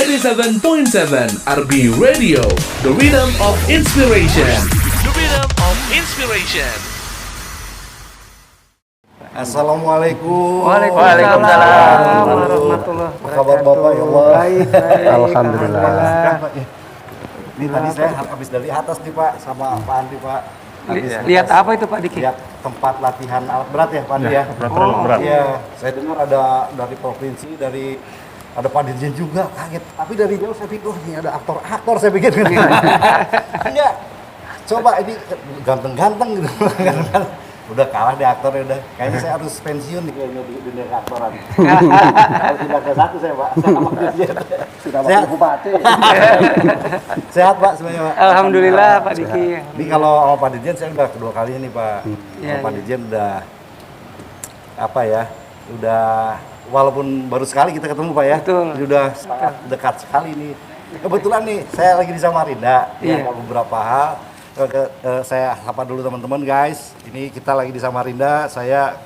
87.7 RB Radio, the rhythm of inspiration. The rhythm of inspiration. Assalamualaikum. Waalaikumsalam warahmatullahi Apa kabar Bapak ya Allah? Baik. Alhamdulillah. Ini tadi saya habis dari atas nih Pak sama Pak Andi Pak. Lihat apa itu Pak Diki? Lihat tempat latihan alat berat ya Pak Andi ya. Berat. Iya, saya dengar ada dari provinsi, ada Pak Dirjen juga, kaget. Tapi dari jauh saya pikir, ini ada aktor saya pikir. Enggak. Coba ini ganteng-ganteng gitu. Udah kalah deh aktornya udah. Kayaknya saya harus pensiun nih kayaknya di dunia aktoran. Harus pindah ke satu saya Pak. Sama Dirjen. Sudah Pak Bupati. Sehat Pak semuanya Pak. Alhamdulillah Pak Diki. Ini kalau sama Pak Dirjen saya udah kedua kali nih Pak. Sama Pak Dirjen udah apa ya? Udah walaupun baru sekali kita ketemu Pak ya. Betul. Ini udah sangat dekat sekali nih. Kebetulan nih saya lagi di Samarinda. Ya, beberapa hal. Saya sapa dulu teman-teman guys. Ini kita lagi di Samarinda. Saya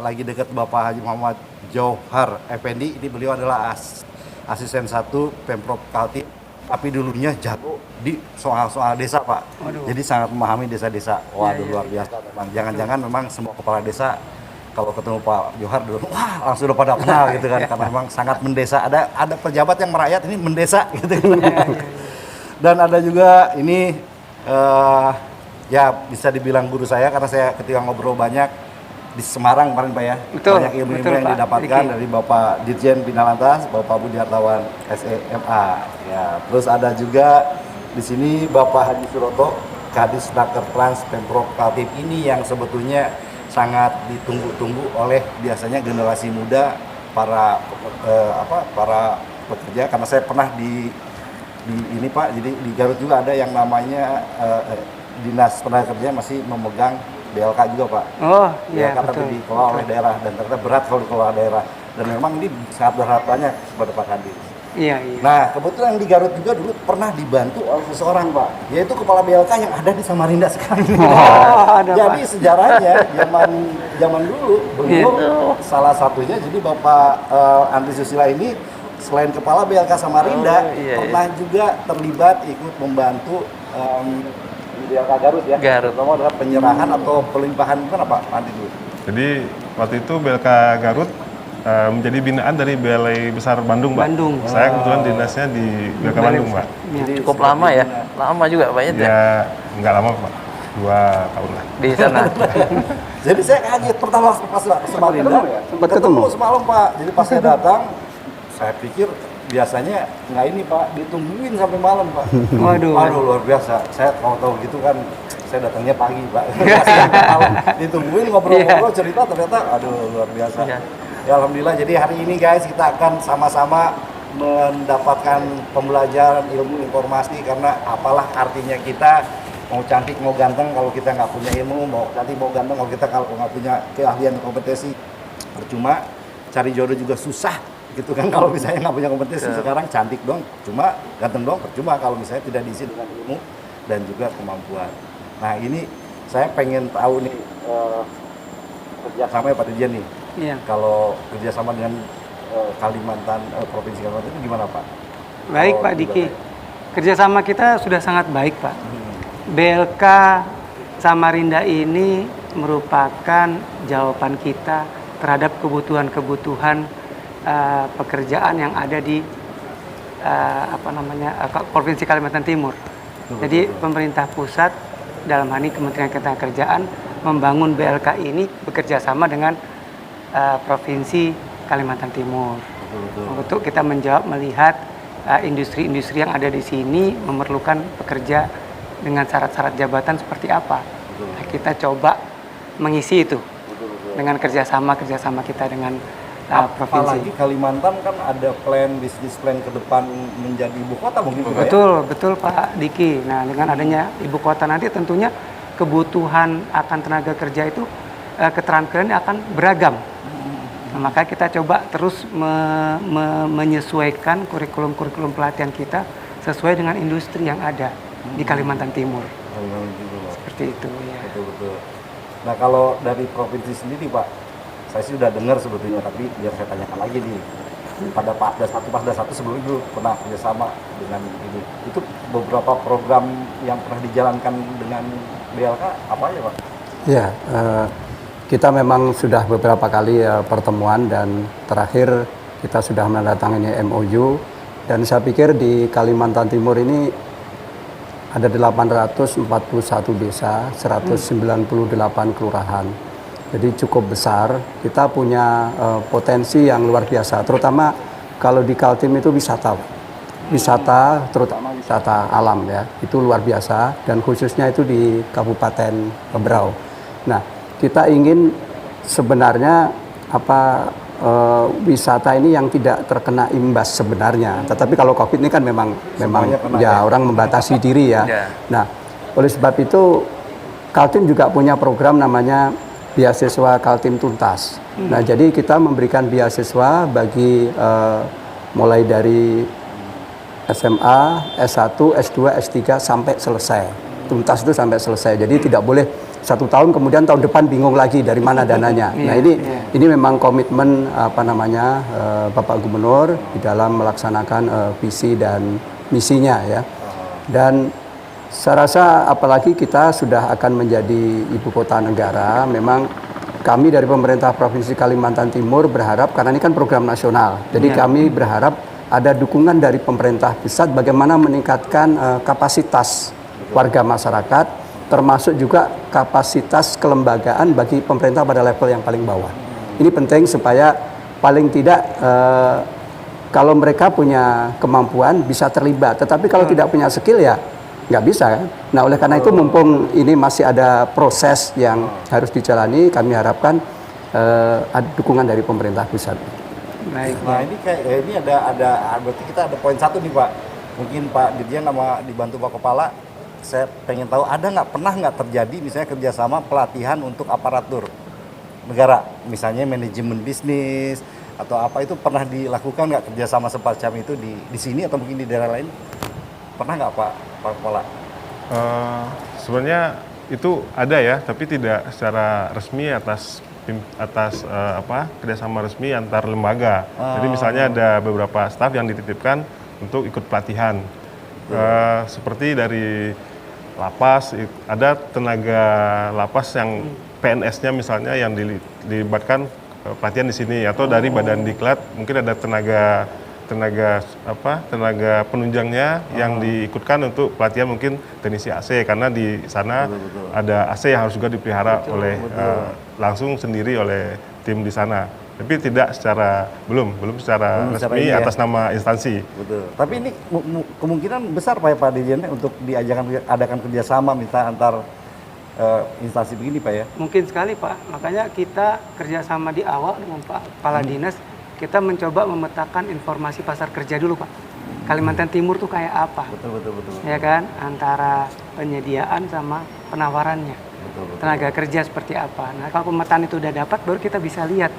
lagi dekat Bapak Haji Muhammad Johar Effendi. Ini beliau adalah asisten 1 Pemprov Kaltim. Tapi dulunya jago di soal-soal desa Pak. Jadi sangat memahami desa-desa. Waduh luar biasa memang. Jangan-jangan memang semua kepala desa kalau ketemu Pak Johar dulu, wah langsung udah pada kenal gitu kan. Karena memang sangat mendesa. Ada pejabat yang merakyat ini mendesa gitu kan. Dan ada juga ini ya bisa dibilang guru saya karena saya ketika ngobrol banyak di Semarang kemarin Pak ya. Betul, Banyak ilmu-ilmu betul, yang Pak didapatkan Diki. dari Bapak Dirjen Bina Lantas, Bapak Budi Hartawan SEMA. Ya, terus ada juga di sini Bapak Haji Suroto, Kadis Naker Trans Pemprov Kaltim ini yang sebetulnya sangat ditunggu-tunggu oleh biasanya generasi muda para pekerja karena saya pernah di ini Pak, jadi di Garut juga ada yang namanya Dinas Tenaga Kerja masih memegang BLK juga Pak. Oh iya BLK tapi betul. dikelola oleh daerah dan ternyata berat kalau dikelola daerah dan memang ini sangat berharap banyak kepada Pak Kadis. Iya. Nah kebetulan di Garut juga dulu pernah dibantu oleh seseorang Pak, yaitu kepala BLK yang ada di Samarinda sekarang. Ada Jadi Pak. sejarahnya zaman dulu beliau salah satunya jadi Bapak Andri Susila ini selain kepala BLK Samarinda pernah juga terlibat ikut membantu di BLK Garut ya. Garut. Terutama adalah penyerahan atau pelimpahan bukan apa Pak Andi dulu. Jadi waktu itu BLK Garut menjadi binaan dari Balai Besar Bandung, Pak. Bandung. Saya kebetulan dinasnya di BLK Bandung, Pak. Jadi Cukup lama ya? Lama juga Pak ya? Ya nggak lama, Pak. 2 tahun lah. Di sana. Jadi saya kaget pertama pas ke Samarinda Sempat ketemu? semalam Pak. Jadi pas saya datang saya pikir biasanya nggak ini Pak, ditungguin sampai malam Pak. Waduh luar biasa. Saya tahu gitu kan, saya datangnya pagi Pak. Sampai malam ditungguin ngobrol-ngobrol cerita ternyata aduh luar biasa. Ya alhamdulillah. Jadi hari ini guys kita akan sama-sama mendapatkan pembelajaran ilmu informasi karena apalah artinya kita mau cantik mau ganteng kalau kita nggak punya ilmu, mau cantik mau ganteng kalau nggak punya keahlian kompetensi percuma. Cari jodoh juga susah gitu kan kalau misalnya nggak punya kompetensi. Sekarang cantik dong cuma, ganteng dong percuma kalau misalnya tidak diisi dengan ilmu dan juga kemampuan. Nah ini saya pengen tahu nih kerjasama ya Pak Dirjen nih. Iya. Kalau kerjasama dengan Kalimantan, Provinsi Kalimantan itu gimana Pak? Baik Pak Diki. Kerjasama kita sudah sangat baik Pak. BLK Samarinda ini merupakan jawaban kita terhadap kebutuhan-kebutuhan pekerjaan yang ada di Provinsi Kalimantan Timur. Jadi pemerintah pusat dalam hal ini Kementerian Ketenagakerjaan membangun BLK ini bekerja sama dengan Provinsi Kalimantan Timur. Untuk kita melihat industri-industri yang ada di sini memerlukan pekerja dengan syarat-syarat jabatan seperti apa. Nah, kita coba mengisi itu dengan kerjasama kita dengan provinsi. Apalagi Kalimantan kan ada bisnis plan ke depan menjadi ibu kota mungkin juga Betul Pak Diki. Nah dengan adanya ibu kota nanti tentunya kebutuhan akan tenaga kerja itu keterampilan akan beragam. Nah, maka kita coba terus menyesuaikan kurikulum pelatihan kita sesuai dengan industri yang ada di Kalimantan Timur. Seperti itu ya. Betul. Nah kalau dari provinsi sendiri Pak, saya sih udah dengar sebetulnya, tapi biar saya tanyakan lagi nih. pada Pasda 1 sebelumnya dulu pernah kerjasama dengan ini. Itu beberapa program yang pernah dijalankan dengan BLK apa ya Pak? Ya, kita memang sudah beberapa kali pertemuan dan terakhir kita sudah menandatangani MOU dan saya pikir di Kalimantan Timur ini ada 841 desa, 198 kelurahan. Jadi cukup besar, kita punya potensi yang luar biasa, terutama kalau di Kaltim itu wisata, terutama wisata alam ya, itu luar biasa dan khususnya itu di Kabupaten Berau. Nah, kita ingin sebenarnya wisata ini yang tidak terkena imbas sebenarnya, tetapi kalau COVID ini kan memang ya orang membatasi diri ya. Nah, oleh sebab itu Kaltim juga punya program namanya beasiswa Kaltim Tuntas. Nah, jadi kita memberikan beasiswa bagi mulai dari SMA, S1, S2, S3 sampai selesai. Tuntas itu sampai selesai. Jadi tidak boleh 1 tahun kemudian tahun depan bingung lagi dari mana dananya. Nah, ini memang komitmen Bapak Gubernur di dalam melaksanakan visi dan misinya ya. Dan saya rasa apalagi kita sudah akan menjadi ibu kota negara, memang kami dari pemerintah Provinsi Kalimantan Timur berharap, karena ini kan program nasional, jadi kami berharap ada dukungan dari pemerintah pusat bagaimana meningkatkan kapasitas warga masyarakat, termasuk juga kapasitas kelembagaan bagi pemerintah pada level yang paling bawah. Ini penting supaya paling tidak kalau mereka punya kemampuan bisa terlibat, tetapi kalau tidak punya skill ya nggak bisa kan. Nah, oleh karena itu mumpung ini masih ada proses yang harus dijalani, kami harapkan ada dukungan dari pemerintah pusat. Baik. Nah, ini ada berarti kita ada poin 1 nih Pak. Mungkin Pak Dirjen sama dibantu Pak Kepala, saya pengen tahu pernah nggak terjadi misalnya kerjasama pelatihan untuk aparatur negara, misalnya manajemen bisnis atau apa, itu pernah dilakukan nggak kerjasama semacam itu di sini atau mungkin di daerah lain? Pernah nggak Pak Kepala? Sebenarnya itu ada ya, tapi tidak secara resmi atas kerjasama resmi antar lembaga. Jadi misalnya ada beberapa staf yang dititipkan untuk ikut pelatihan. Seperti dari lapas, ada tenaga lapas yang PNS-nya misalnya yang dilibatkan pelatihan di sini, atau dari Badan Diklat mungkin ada tenaga penunjangnya yang diikutkan untuk pelatihan mungkin teknisi AC, karena di sana ada AC yang harus juga dipelihara langsung sendiri oleh tim di sana. Tapi tidak belum secara resmi atas nama instansi. Betul. Tapi ini kemungkinan besar Pak Dirjen untuk adakan kerjasama minta antar instansi begini Pak ya? Mungkin sekali Pak, makanya kita kerjasama di awal dengan Pak Kepala Dinas, kita mencoba memetakan informasi pasar kerja dulu Pak. Kalimantan Timur tuh kayak apa? Betul. Ya kan, antara penyediaan sama penawarannya. Betul. Tenaga kerja seperti apa. Nah, kalau pemetaan itu udah dapat, baru kita bisa lihat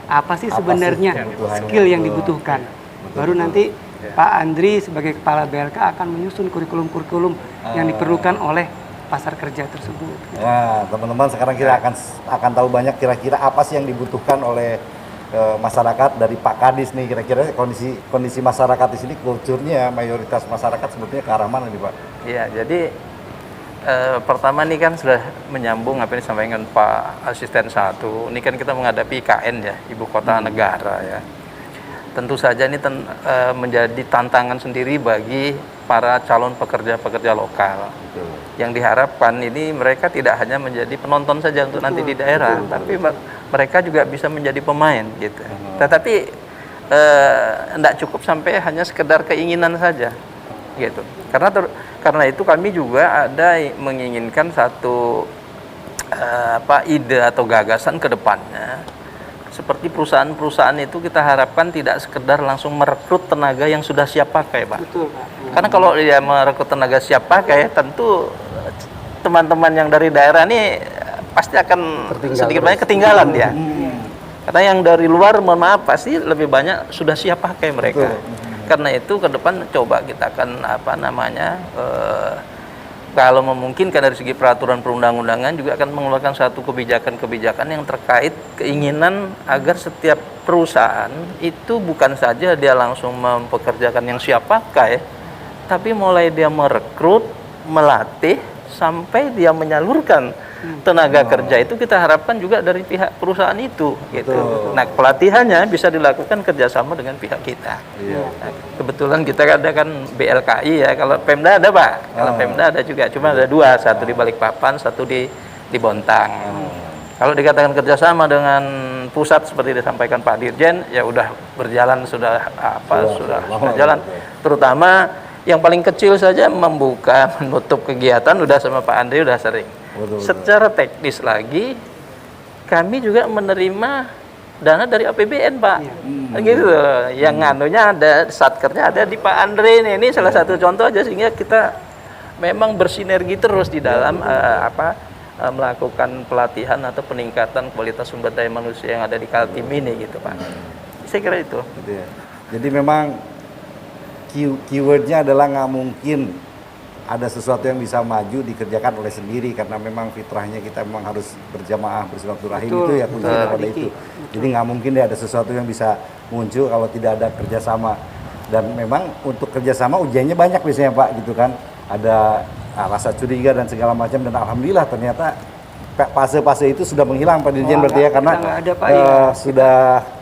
apa sih sebenarnya skill yang dibutuhkan. Baru nanti Pak Andri sebagai Kepala BLK akan menyusun kurikulum-kurikulum yang diperlukan oleh pasar kerja tersebut. Nah, teman-teman sekarang kita akan tahu banyak kira-kira apa sih yang dibutuhkan oleh masyarakat dari Pak Kadis nih. Kira-kira kondisi masyarakat di sini, kulturnya mayoritas masyarakat sebetulnya ke arah mana nih Pak? Iya, jadi pertama nih kan sudah menyambung apa yang disampaikan Pak Asisten 1. Ini kan kita menghadapi IKN ya, Ibu Kota Negara ya. Tentu saja ini menjadi tantangan sendiri bagi para calon pekerja-pekerja lokal. Betul. Yang diharapkan ini mereka tidak hanya menjadi penonton saja untuk nanti di daerah, tapi mereka juga bisa menjadi pemain gitu. Tetapi tidak cukup sampai hanya sekedar keinginan saja gitu. Karena itu kami juga ada menginginkan satu ide atau gagasan ke depannya. Seperti perusahaan-perusahaan itu kita harapkan tidak sekedar langsung merekrut tenaga yang sudah siap pakai, Pak. Betul, Pak. Karena kalau dia merekrut tenaga siap pakai, tentu teman-teman yang dari daerah ini pasti akan sedikit banyak ketinggalan dia. Karena yang dari luar, mohon maaf, pasti lebih banyak sudah siap pakai mereka. Karena itu ke depan coba kita akan kalau memungkinkan dari segi peraturan perundang-undangan juga akan mengeluarkan satu kebijakan-kebijakan yang terkait keinginan agar setiap perusahaan itu bukan saja dia langsung mempekerjakan yang siap pakai, tapi mulai dia merekrut, melatih, sampai dia menyalurkan tenaga kerja itu kita harapkan juga dari pihak perusahaan itu gitu. Nah, pelatihannya bisa dilakukan kerjasama dengan pihak kita. Nah, kebetulan kita ada kan BLKI ya, kalau Pemda ada Pak, kalau Pemda ada juga, cuma ada dua, satu di Balikpapan, satu di Bontang. Kalau dikatakan kerjasama dengan pusat seperti disampaikan Pak Dirjen, ya udah berjalan sudah jalan. Terutama yang paling kecil saja membuka, menutup kegiatan udah sama Pak Andre udah sering. Secara teknis lagi, kami juga menerima dana dari APBN Pak, gitu. Yang nganunya ada, satkernya ada di Pak Andre nih. Ini salah satu contoh aja sehingga kita memang bersinergi terus di dalam melakukan pelatihan atau peningkatan kualitas sumber daya manusia yang ada di Kaltim ini gitu Pak. Saya kira itu. Jadi memang keywordnya adalah nggak mungkin ada sesuatu yang bisa maju dikerjakan oleh sendiri, karena memang fitrahnya kita memang harus berjamaah bersilaturahim. Itu ya kuncinya pada itu. Jadi nggak mungkin deh ada sesuatu yang bisa muncul kalau tidak ada kerjasama. Dan memang untuk kerjasama ujiannya banyak biasanya Pak gitu kan, ada rasa curiga dan segala macam, dan alhamdulillah ternyata fase-fase itu sudah menghilang Pak Dirjen berarti ya, karena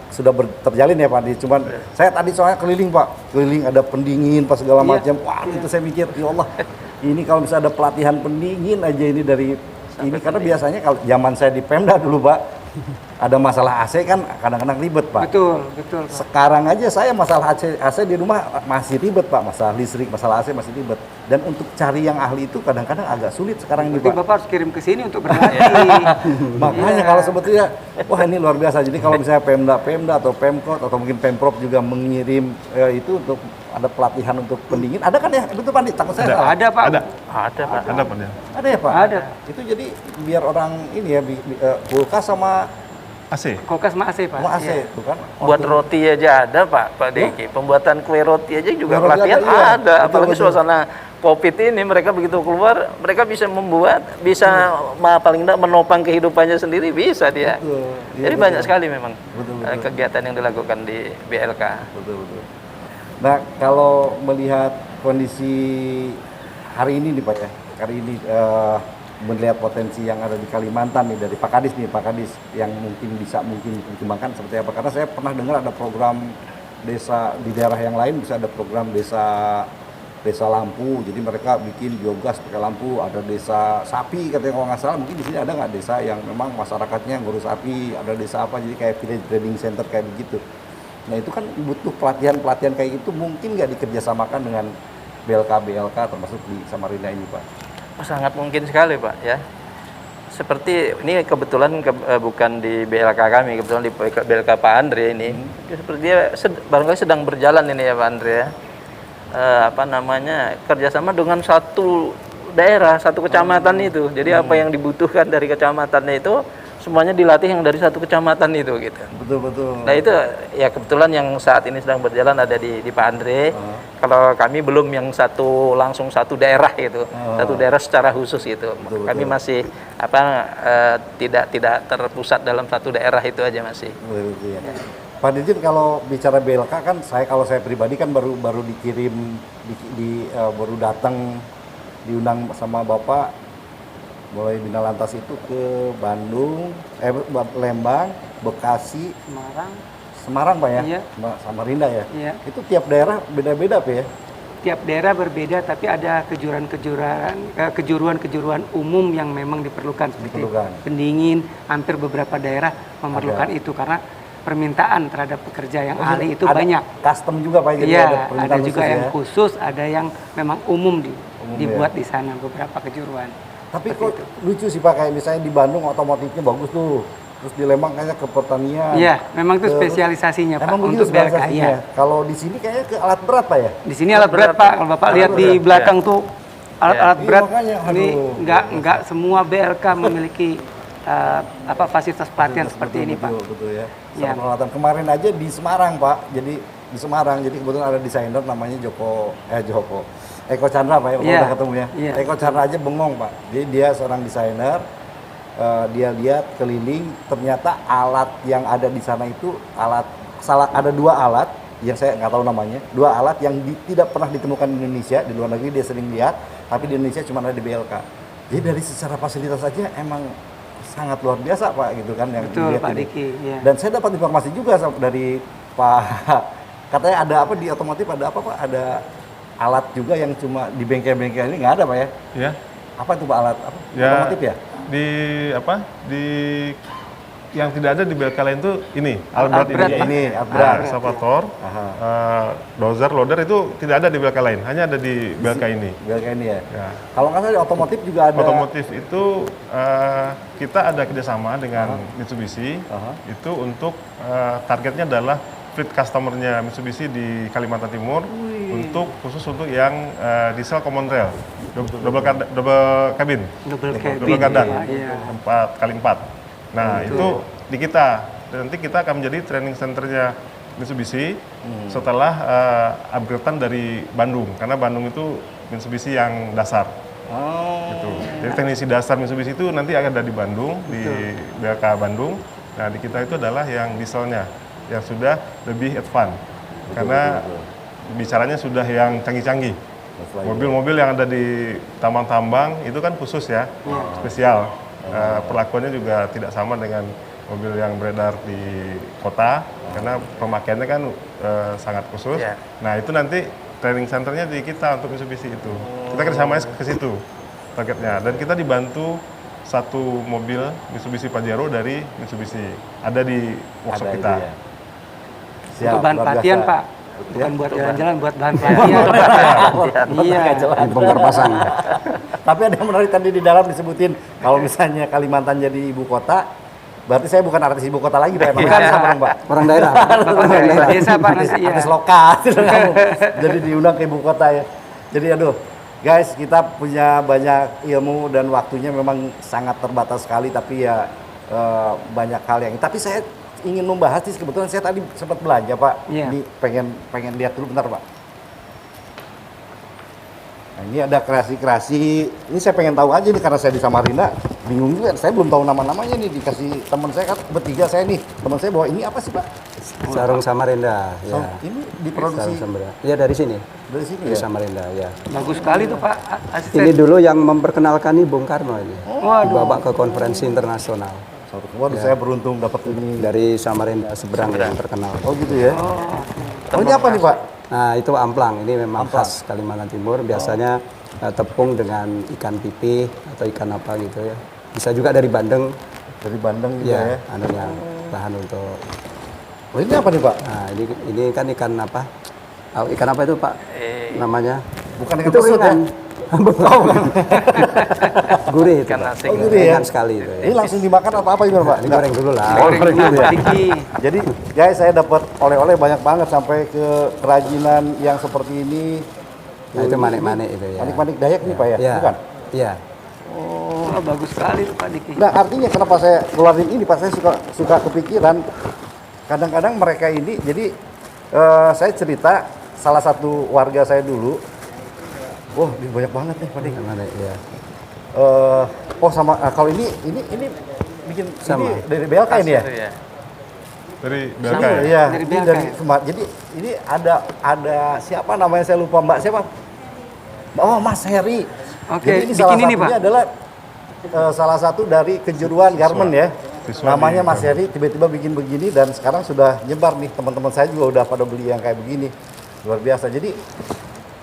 sudah terjalin ya Pak. Cuman saya tadi soalnya keliling Pak, keliling ada pendingin pas segala macam. Wah itu saya mikir ya Allah, ini kalau bisa ada pelatihan pendingin aja ini dari ini, karena biasanya kalau zaman saya di Pemda dulu Pak, ada masalah AC kan kadang-kadang ribet Pak. Betul Pak. Sekarang aja saya masalah AC di rumah masih ribet Pak, masalah listrik, masalah AC masih ribet. Dan untuk cari yang ahli itu kadang-kadang agak sulit sekarang ini Pak. Bapak harus kirim ke sini untuk berlatih. Makanya kalau sebetulnya, wah ini luar biasa. Jadi kalau misalnya Pemda atau Pemkot atau mungkin Pemprov juga mengirim itu untuk ada pelatihan untuk pendingin, ada kan ya? Itu Pak, takut saya salah. Ada Pak. Ada Pak. Ada ya Pak? Ada. Itu jadi biar orang ini ya, kulkas sama AC. Kulkas sama AC Pak. sama AC Iya. itu kan. Buat roti aja ada Pak Deki. Pembuatan kue roti aja juga Kue roti pelatihan ada, iya. ada. Apalagi Betul. suasana COVID ini, mereka begitu keluar, mereka bisa membuat, paling tidak menopang kehidupannya sendiri, bisa dia. Betul. Iya, Jadi betul. banyak sekali memang Betul. kegiatan yang dilakukan di BLK. Betul. Nah, kalau melihat kondisi hari ini nih Pak ya, hari ini melihat potensi yang ada di Kalimantan nih dari Pak Kadis yang mungkin bisa dikembangkan seperti apa? Karena saya pernah dengar ada program desa di daerah yang lain, bisa ada program desa lampu, jadi mereka bikin biogas pakai lampu, ada desa sapi katanya kalau nggak salah, mungkin di sini ada nggak desa yang memang masyarakatnya ngurus sapi, ada desa apa, jadi kayak village breeding center kayak begitu. Nah itu kan butuh pelatihan kayak itu, mungkin nggak dikerjasamakan dengan BLK termasuk di Samarinda ini Pak? Sangat mungkin sekali Pak ya. Seperti ini kebetulan bukan di BLK kami, kebetulan di BLK Pak Andre ini. Seperti dia barangkali sedang berjalan ini ya Pak Andre ya. Kerjasama dengan satu daerah, satu kecamatan itu. Jadi apa yang dibutuhkan dari kecamatannya itu semuanya dilatih yang dari satu kecamatan itu gitu. Betul. Nah itu ya kebetulan yang saat ini sedang berjalan ada di Pak Andre. Kalau kami belum yang langsung satu daerah gitu, satu daerah secara khusus itu. Kami masih tidak terpusat dalam satu daerah itu aja masih. Betul. Ya. Pak Dirjen, kalau bicara BLK kan kalau saya pribadi kan baru dikirim baru datang diundang sama Bapak mulai Bina Lantas itu ke Bandung, Lembang, Bekasi, Semarang Pak ya? Iya. Samarinda ya? Iya. Itu tiap daerah beda-beda Pak ya? Tiap daerah berbeda, tapi ada kejuruan umum yang memang diperlukan seperti pendingin. Hampir beberapa daerah memerlukan itu karena permintaan terhadap pekerja yang ahli itu banyak. Custom juga Pak? Iya, ada juga yang khusus, ada yang memang umum dibuat di sana beberapa kejuruan. Tapi kok lucu sih Pak, kayak misalnya di Bandung otomotifnya bagus tuh, terus di Lembang kayaknya ke pertanian. Iya, memang itu spesialisasinya Pak untuk BLK. Iya. Kalau di sini kayaknya ke alat berat Pak ya? Di sini alat berat Pak, kalau Bapak lihat di belakang tuh alat-alat berat. Ini nggak semua BLK memiliki fasilitas pelatihan seperti ini Pak. Betul ya. Peralatan kemarin aja di Semarang Pak, jadi kebetulan ada desainer namanya Eko Chandra Pak, ya, Iya. udah ketemu ya. Iya. Eko Chandra aja bengong Pak. Jadi dia seorang desainer, dia lihat keliling, ternyata alat yang ada di sana itu ada 2 alat yang saya nggak tahu namanya, 2 alat yang tidak pernah ditemukan di Indonesia. Di luar negeri dia sering lihat, tapi di Indonesia cuma ada di BLK. Jadi dari secara fasilitas saja emang sangat luar biasa Pak gitu kan yang Betul dilihat Pak ini. Diki. Iya. Dan saya dapat informasi juga dari Pak, katanya ada apa di otomotif, ada apa Pak? Ada alat juga yang cuma di bengkel-bengkel ini nggak ada Pak ya? Ya, Apa itu Pak alat? Apa? ya Otomotif ya? di apa? Di yang tidak ada di BLK lain itu ini alat berat berat, ini. Pak. Ini alat Nah, berat. excavator, Aha. dozer, loader itu tidak ada di BLK lain, hanya ada di BLK ini. BLK ini ya. Ya. Kalau nggak salah di otomotif juga ada. Otomotif itu kita ada kerjasama dengan Mitsubishi. Aha. Itu untuk targetnya adalah fleet customernya Mitsubishi di Kalimantan Timur untuk khusus untuk yang diesel common rail, double cabin, Double cabin, double gardan, iya. 4x4. Nah itu di kita. Dan nanti kita akan menjadi training centernya Mitsubishi setelah upgradean dari Bandung, karena Bandung itu Mitsubishi yang dasar. Oh. Gitu. Jadi teknisi dasar Mitsubishi itu nanti akan ada di Bandung, di BLK Bandung. Nah di kita itu adalah yang dieselnya, yang sudah lebih advance. Karena bicaranya sudah yang canggih-canggih. Mobil-mobil yang ada di tambang-tambang itu kan khusus ya, spesial. Perlakuannya juga tidak sama dengan mobil yang beredar di kota, karena pemakaiannya kan sangat khusus. Ya. Nah itu nanti training centernya di kita untuk Mitsubishi itu. Kita kerjasamanya ke situ targetnya, dan kita dibantu satu mobil Mitsubishi Pajero dari Mitsubishi ada di workshop Ada kita. itu ya. Siap, Untuk bahan luar pelatihan biasa. Pak. Bukan buat jalan-jalan, buat bahan pelatihan. Iya. Bongkar pasang. Tapi ada yang menarik tadi di dalam disebutin kalau misalnya Kalimantan jadi ibu kota, berarti saya bukan artis ibu kota lagi Pak. Emang sama dong Pak. Orang daerah. Desa Pak nanti ya. Artis lokal. Jadi diundang ke ibu kota ya. Jadi aduh, guys, kita punya banyak ilmu dan waktunya memang sangat terbatas sekali, tapi ya banyak hal yang. Tapi saya ingin membahas nih, kebetulan saya tadi sempat belanja Pak. Iya. Ini pengen lihat dulu bentar Pak. Nah, ini ada kreasi-kreasi. Ini saya pengen tahu aja nih karena saya di Samarinda. Bingung juga, saya belum tahu nama-namanya nih, dikasih teman saya kan bertiga saya nih. Teman saya bawa ini apa sih Pak? Sarung Samarinda. So, Ya. ini diproduksi Sarung Samarinda. Ya dari sini. dari sini Dari ya? Samarinda ya. Bagus sekali tuh Pak asisten. Ini dulu yang memperkenalkan ini Bung Karno ini. Waduh. Dibawa ke konferensi internasional. Waduh, saya beruntung dapat ini. Dari Samarinda seberang yang terkenal. Oh gitu ya? Oh ini apa nih Pak? Nah itu amplang, ini memang khas Kalimantan Timur. Biasanya tepung dengan ikan pipih atau ikan apa gitu ya. Bisa juga dari bandeng, Dari Bandung juga ya, ya? anunya bahan untuk. Oh ini apa nih Pak? Nah ini kan ikan apa? Oh, ikan apa itu Pak? Namanya? Bukan ikan Itu pesut ya? ringan. Gurih itu, Ikan Pak. asin. Oh gurih ya? Ringan sekali itu ya. Ini langsung dimakan atau apa gimana Pak? Ini goreng dulu lah. Goreng dulu Pak Diki. Jadi guys, saya dapat oleh-oleh banyak banget sampai ke kerajinan yang seperti ini. Nah itu manik-manik itu ya. Manik-manik Dayak nih Pak ya? Iya. Bukan? Iya. Oh, bagus sekali tuh Pak Diki. Nah artinya kenapa saya keluarin ini Pak, saya suka kepikiran kadang-kadang mereka ini, jadi saya cerita salah satu warga saya dulu, wah ini banyak banget nih Pak Dik. Manik, ya. Oh sama kalau ini bikin Sama. ini dari BLK ini ya? Itu ya. Dari BLK Sama, ya? iya. Dari Ini BLK dari ya? Sumatera. Jadi ini ada siapa namanya saya lupa Mbak siapa? Oh Mas Heri. Oke, Jadi ini bikin salah ini, satunya Pak. adalah salah satu dari kejuruan garment ya. Siswa Namanya di Mas Heri tiba-tiba bikin begini dan sekarang sudah nyebar nih, teman-teman saya juga udah pada beli yang kayak begini. Luar biasa. Jadi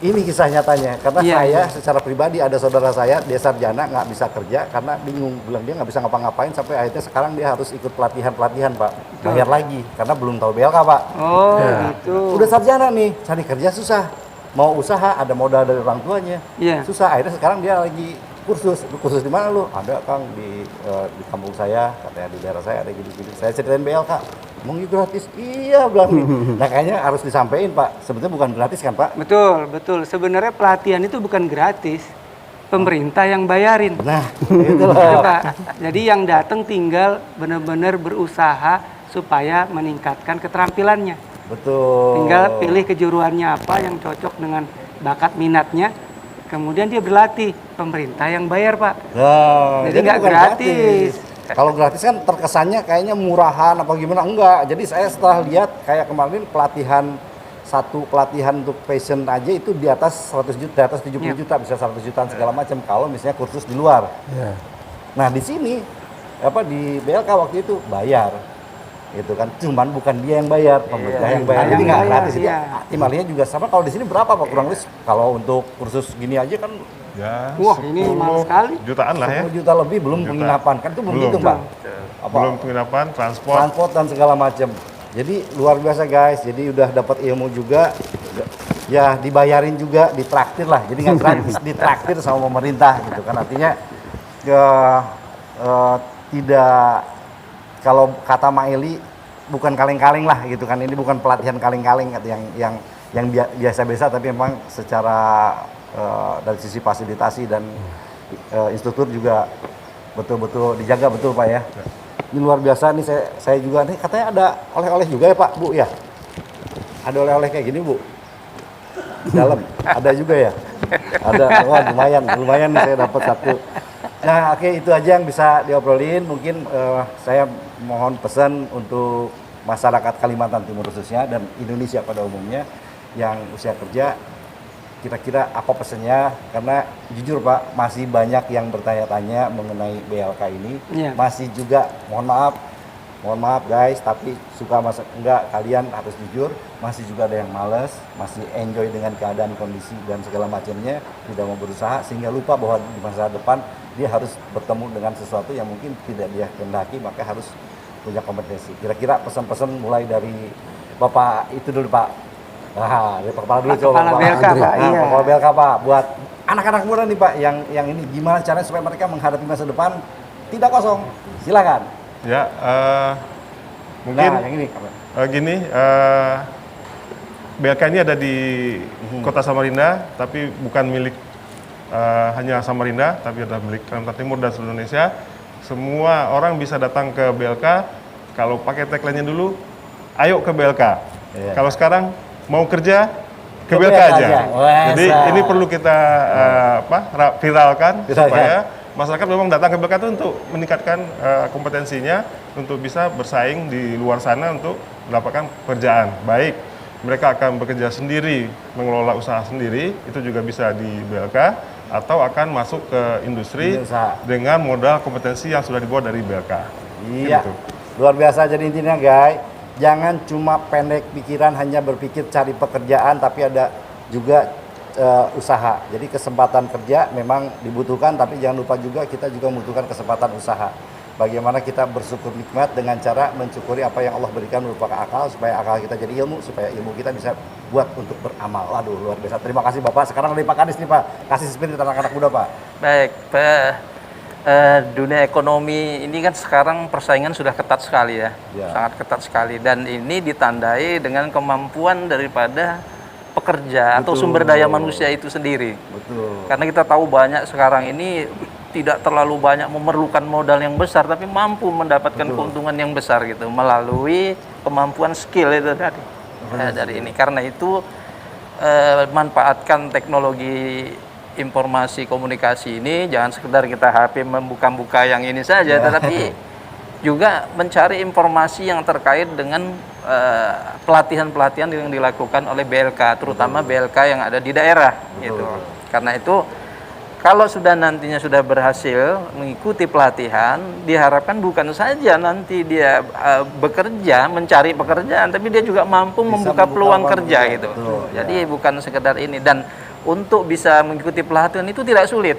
ini kisah nyatanya karena Iya, saya iya. secara pribadi ada saudara saya dia sarjana nggak bisa kerja karena bingung, bilang dia nggak bisa ngapa-ngapain sampai akhirnya sekarang dia harus ikut pelatihan pak, bayar lagi karena belum tahu BLK Pak. Oh, gitu. Udah sarjana nih, cari kerja susah, mau usaha ada modal dari orang tuanya Iya. susah, akhirnya sekarang dia lagi kursus di mana lu? Ada Kang di kampung saya, katanya di daerah saya ada gini-gini. Saya ceritain BLK, mau gratis? Iya bilang nih. Nah kayaknya harus disampaikan Pak, sebetulnya bukan gratis kan Pak? Betul, betul. Sebenarnya pelatihan itu bukan gratis. Pemerintah yang bayarin. Nah itu Gitu, loh. Pak. Jadi yang datang tinggal benar-benar berusaha supaya meningkatkan keterampilannya. Betul. Tinggal pilih kejuruannya apa yang cocok dengan bakat minatnya, kemudian dia berlatih, pemerintah yang bayar Pak. Nah, Jadi nggak bukan gratis. Kalau gratis kan terkesannya kayaknya murahan apa gimana, enggak. Jadi saya setelah lihat kayak kemarin satu pelatihan untuk passion aja itu di atas 100 juta, di atas 70 juta, bisa 100 jutaan segala macam kalau misalnya kursus di luar. Nah, di sini di BLK waktu itu bayar. Gitu kan. Cuman bukan dia yang bayar, pemerintah yang bayar. Jadi nggak gratis itu. Timalinya juga sama. Kalau di sini berapa Pak kurang lebih kalau untuk kursus gini aja kan Ya, Wah, ini mahal sekali. jutaan lah ya. 10 juta lebih belum penginapan. Kan itu belum gitu, Pak. Belum penginapan, Transport dan segala macam. Jadi luar biasa guys. Jadi udah dapat ilmu juga. Ya dibayarin juga, ditraktir lah. Jadi nggak gratis, ditraktir sama pemerintah gitu kan. Artinya tidak, kalau kata Maeli bukan kaleng-kaleng lah gitu kan. Ini bukan pelatihan kaleng-kaleng yang biasa-biasa, tapi memang secara dari sisi fasilitasi dan instruktur juga betul-betul dijaga betul Pak ya. Ini luar biasa nih, saya juga nih katanya ada oleh-oleh juga ya Pak Bu ya. Ada oleh-oleh kayak gini Bu. Di dalam ada juga ya. Ada, wah lumayan nih saya dapat satu. Nah oke, itu aja yang bisa diobrolin. Mungkin saya mohon pesan untuk masyarakat Kalimantan Timur khususnya dan Indonesia pada umumnya yang usia kerja, kira-kira apa pesannya? Karena jujur Pak, masih banyak yang bertanya-tanya mengenai BLK ini. Masih juga, mohon maaf guys, tapi suka masa enggak, kalian harus jujur, masih juga ada yang males, masih enjoy dengan keadaan, kondisi dan segala macamnya, tidak mau berusaha sehingga lupa bahwa di masa depan dia harus bertemu dengan sesuatu yang mungkin tidak dia kehendaki, maka harus punya kompetensi. Kira-kira pesan-pesan mulai dari Bapak itu dulu Pak. Nah, dari kepala dulu coba Kepala BLK Pak. Iya. Kepala BLK Pak, buat anak-anak muda nih Pak, yang ini gimana caranya supaya mereka menghadapi masa depan tidak kosong. Silakan. Ya, mungkin Nah, yang ini. gini, BLK ini ada di Kota Samarinda, tapi bukan milik hanya Samarinda, tapi ada milik Kalimantan Timur dan seluruh Indonesia. Semua orang bisa datang ke BLK. Kalau pakai tagline-nya dulu, ayo ke BLK. Kalau sekarang mau kerja ke BLK aja. Jadi ini perlu kita viralkan supaya masyarakat memang datang ke BLK itu untuk meningkatkan kompetensinya untuk bisa bersaing di luar sana untuk mendapatkan pekerjaan. Baik mereka akan bekerja sendiri, mengelola usaha sendiri, itu juga bisa di BLK, atau akan masuk ke industri dengan modal kompetensi yang sudah dibuat dari BLK. Iya, gitu. Luar biasa. Jadi intinya guys, jangan cuma pendek pikiran hanya berpikir cari pekerjaan, tapi ada juga usaha. Jadi kesempatan kerja memang dibutuhkan, tapi jangan lupa juga kita juga membutuhkan kesempatan usaha. Bagaimana kita bersyukur nikmat dengan cara mencukuri apa yang Allah berikan berupa akal, supaya akal kita jadi ilmu, supaya ilmu kita bisa buat untuk beramal. Waduh, luar biasa. Terima kasih Bapak. Sekarang dari Pak Kadis nih Pak, kasih spirit anak-anak muda Pak. Baik, dunia ekonomi ini kan sekarang persaingan sudah ketat sekali ya, sangat ketat sekali, dan ini ditandai dengan kemampuan daripada pekerja atau sumber daya manusia itu sendiri. Karena kita tahu banyak sekarang ini tidak terlalu banyak memerlukan modal yang besar, tapi mampu mendapatkan keuntungan yang besar gitu melalui kemampuan skill itu dari ini. Karena itu manfaatkan teknologi informasi komunikasi ini, jangan sekedar kita HP membuka-buka yang ini saja, tetapi juga mencari informasi yang terkait dengan pelatihan-pelatihan yang dilakukan oleh BLK, terutama BLK yang ada di daerah gitu. Karena itu kalau sudah nantinya sudah berhasil mengikuti pelatihan, diharapkan bukan saja nanti dia bekerja, mencari pekerjaan, tapi dia juga mampu membuka peluang kerja gitu. Jadi bukan sekedar ini. Dan untuk bisa mengikuti pelatihan itu tidak sulit.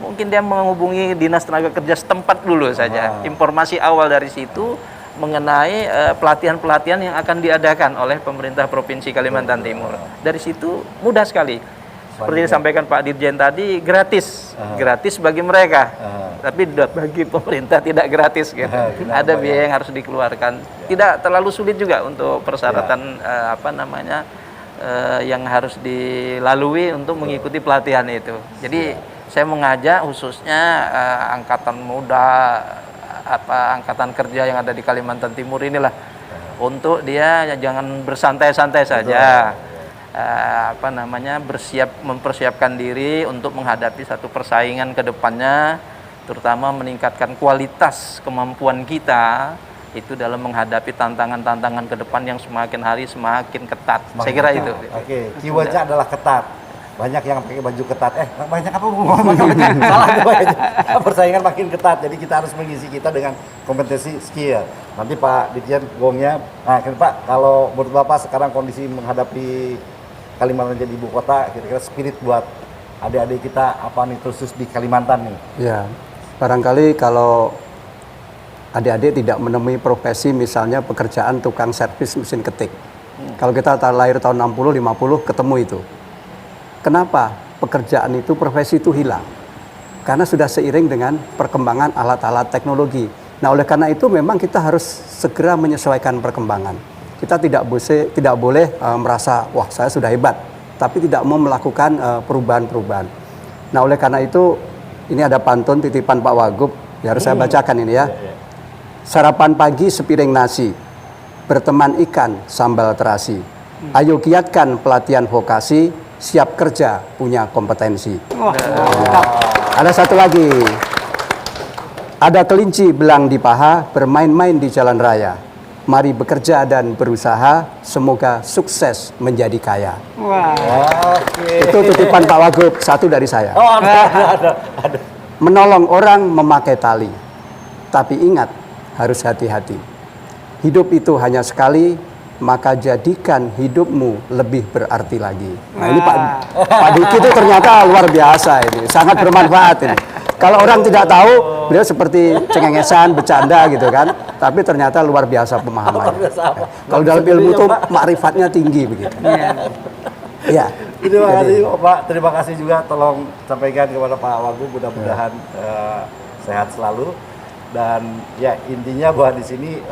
Mungkin dia menghubungi Dinas Tenaga Kerja setempat dulu saja. Informasi awal dari situ mengenai pelatihan-pelatihan yang akan diadakan oleh pemerintah Provinsi Kalimantan Timur. Dari situ mudah sekali. Seperti disampaikan Pak Dirjen tadi, gratis bagi mereka, tapi bagi pemerintah tidak gratis gitu. Ada biaya yang harus dikeluarkan. Tidak terlalu sulit juga untuk persyaratan yang harus dilalui untuk mengikuti pelatihan itu. Jadi saya mengajak khususnya angkatan muda, angkatan kerja yang ada di Kalimantan Timur inilah, untuk dia jangan bersantai-santai saja. mempersiapkan diri untuk menghadapi satu persaingan ke depannya, terutama meningkatkan kualitas kemampuan kita itu dalam menghadapi tantangan-tantangan ke depan yang semakin hari semakin ketat. Saya kira itu. Oke, keywordnya adalah ketat. Banyak yang pakai baju ketat. Banyak apa? Salah tuh. Persaingan makin ketat. Jadi kita harus mengisi kita dengan kompetensi skill. Nanti Pak Ditjen gongnya. Nah, Pak, kalau menurut Bapak sekarang kondisi menghadapi Kalimantan jadi ibu kota, kira-kira spirit buat adik-adik kita apa nih khusus di Kalimantan nih? Ya, barangkali kalau adik-adik tidak menemui profesi misalnya pekerjaan tukang servis mesin ketik. Kalau kita lahir tahun 60, 50 ketemu itu. Kenapa pekerjaan itu, profesi itu hilang? Karena sudah seiring dengan perkembangan alat-alat teknologi. Nah, oleh karena itu memang kita harus segera menyesuaikan perkembangan. Kita tidak boleh merasa, wah saya sudah hebat, tapi tidak mau melakukan perubahan-perubahan. Nah, oleh karena itu ini ada pantun titipan Pak Wagub, ya harus saya bacakan ini ya. Sarapan pagi sepiring nasi, berteman ikan sambal terasi. Ayo giatkan pelatihan vokasi, siap kerja punya kompetensi. Ada satu lagi. Ada kelinci belang di paha, bermain-main di jalan raya. Mari bekerja dan berusaha, semoga sukses menjadi kaya. Wah. Oke. Itu titipan Pak Wagub, satu dari saya. Oh, ada. Menolong orang memakai tali, tapi ingat harus hati-hati. Hidup itu hanya sekali, maka jadikan hidupmu lebih berarti lagi. Nah ini Pak Diki itu ternyata luar biasa ini, sangat bermanfaat ini. Kalau orang tidak tahu, beliau seperti cengengesan, bercanda gitu kan, tapi ternyata luar biasa pemahamannya. Kalau dalam ilmu itu makrifatnya tinggi begitu. Iya. Terima kasih Pak, terima kasih juga, tolong sampaikan kepada Pak Wagub, mudah-mudahan sehat selalu. Dan ya intinya bahwa di sini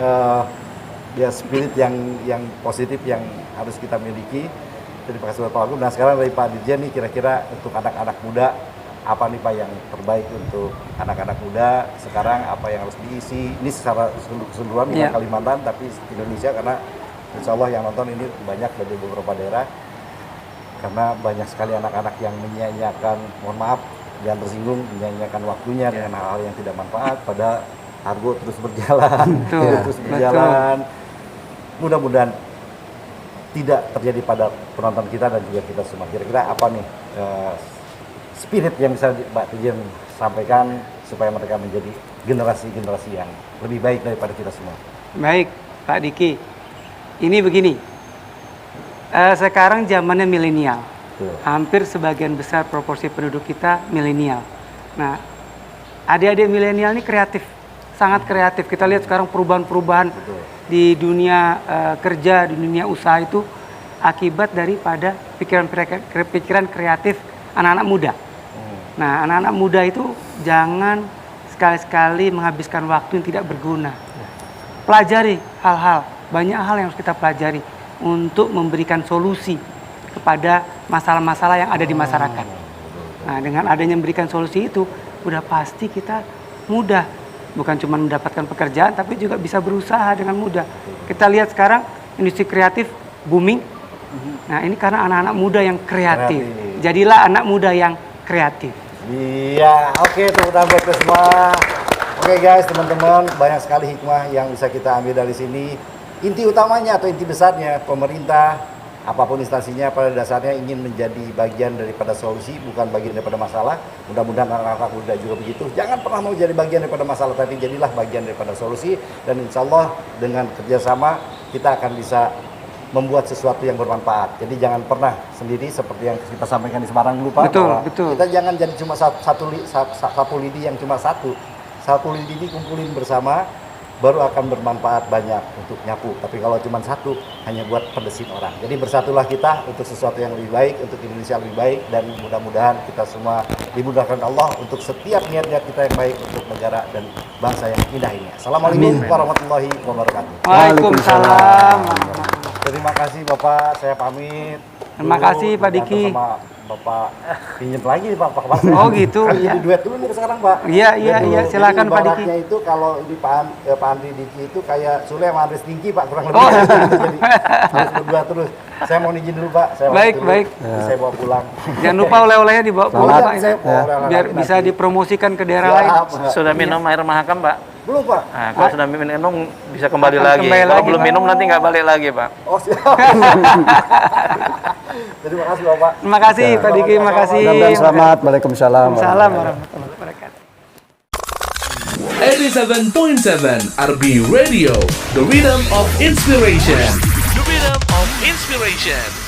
ya spirit yang positif yang harus kita miliki. Terima kasih Pak Wagub. Nah sekarang dari Pak Ditjen nih, kira-kira untuk anak-anak muda apa nih Pak yang terbaik untuk anak-anak muda sekarang, apa yang harus diisi? Ini secara keseluruhan bukan Kalimantan tapi Indonesia, karena insya Allah yang nonton ini banyak dari beberapa daerah, karena banyak sekali anak-anak yang menyia-nyiakan, mohon maaf jangan tersinggung, menyia-nyiakan waktunya dengan hal-hal yang tidak manfaat, pada argo terus berjalan, terus berjalan. Mudah-mudahan tidak terjadi pada penonton kita dan juga kita semua. Kira-kira apa nih spirit yang bisa Pak Ditjen sampaikan supaya mereka menjadi generasi-generasi yang lebih baik daripada kita semua? Baik, Pak Diki. Ini begini, sekarang zamannya milenial. Hampir sebagian besar proporsi penduduk kita milenial. Nah, adik-adik milenial ini kreatif, sangat kreatif. Kita lihat sekarang perubahan-perubahan di dunia kerja, di dunia usaha itu akibat daripada pikiran kreatif anak-anak muda. Nah, anak-anak muda itu jangan sekali-sekali menghabiskan waktu yang tidak berguna. Pelajari hal-hal, banyak hal yang harus kita pelajari untuk memberikan solusi kepada masalah-masalah yang ada di masyarakat. Nah, dengan adanya memberikan solusi itu, udah pasti kita mudah. Bukan cuma mendapatkan pekerjaan, tapi juga bisa berusaha dengan mudah. Kita lihat sekarang industri kreatif booming. Nah, ini karena anak-anak muda yang kreatif. Jadilah anak muda yang kreatif. Iya, oke, tepuk tangan buat kita semua. Oke guys, teman-teman, banyak sekali hikmah yang bisa kita ambil dari sini. Inti utamanya atau inti besarnya, pemerintah, apapun instansinya pada dasarnya ingin menjadi bagian daripada solusi, bukan bagian daripada masalah. Mudah-mudahan anak-anak muda juga begitu. Jangan pernah mau jadi bagian daripada masalah, tapi jadilah bagian daripada solusi. Dan insya Allah dengan kerjasama kita akan bisa membuat sesuatu yang bermanfaat. Jadi jangan pernah sendiri seperti yang kita sampaikan di Semarang dulu Pak. Betul. Kita jangan jadi cuma satu lidi yang cuma satu. Satu lidi ini kumpulin bersama, baru akan bermanfaat banyak untuk nyapu. Tapi kalau cuma satu, hanya buat pedesin orang. Jadi bersatulah kita untuk sesuatu yang lebih baik, untuk Indonesia lebih baik, dan mudah-mudahan kita semua dimudahkan Allah untuk setiap niat-niat kita yang baik untuk negara dan bangsa yang indah ini. Assalamualaikum warahmatullahi wabarakatuh. Waalaikumsalam. Terima kasih Bapak, saya pamit. Terima kasih Pak Diki. Sama Bapak pinjem lagi nih Pak kepala. Oh gitu, Kan iya. jadi duet dulu nih sekarang Pak. Iya, Duet iya, dulu. iya, silakan Jadi Pak Diki. ibaratnya itu kalau di Pak Andri Diki itu kayak Sule sama Andres Tingki Pak kurang lebih. Oh. Jadi harus berdua terus. Saya mau izin dulu Pak. Saya Baik, dulu. baik. Saya bawa pulang. Jangan lupa oleh-olehnya dibawa pulang Iya, Pak. saya bawa oleh-oleh Biar lagi bisa nanti. dipromosikan ke daerah Siap, lain. Pak. Sudah minum air mahakam, Pak? Belum Pak. Nah, kalau sudah minum bisa kembali Akan lagi. kembali Kalau lagi, belum Pak. minum nanti nggak balik lagi, Pak. Oh siap. Terima kasih Bapak. Terima kasih Pak Diki, terima kasih. Mudah-mudahan selamat. Waalaikumsalam. Salam warahmatullahi wabarakatuh. 87.7 RB Radio, the rhythm of inspiration. The rhythm of inspiration.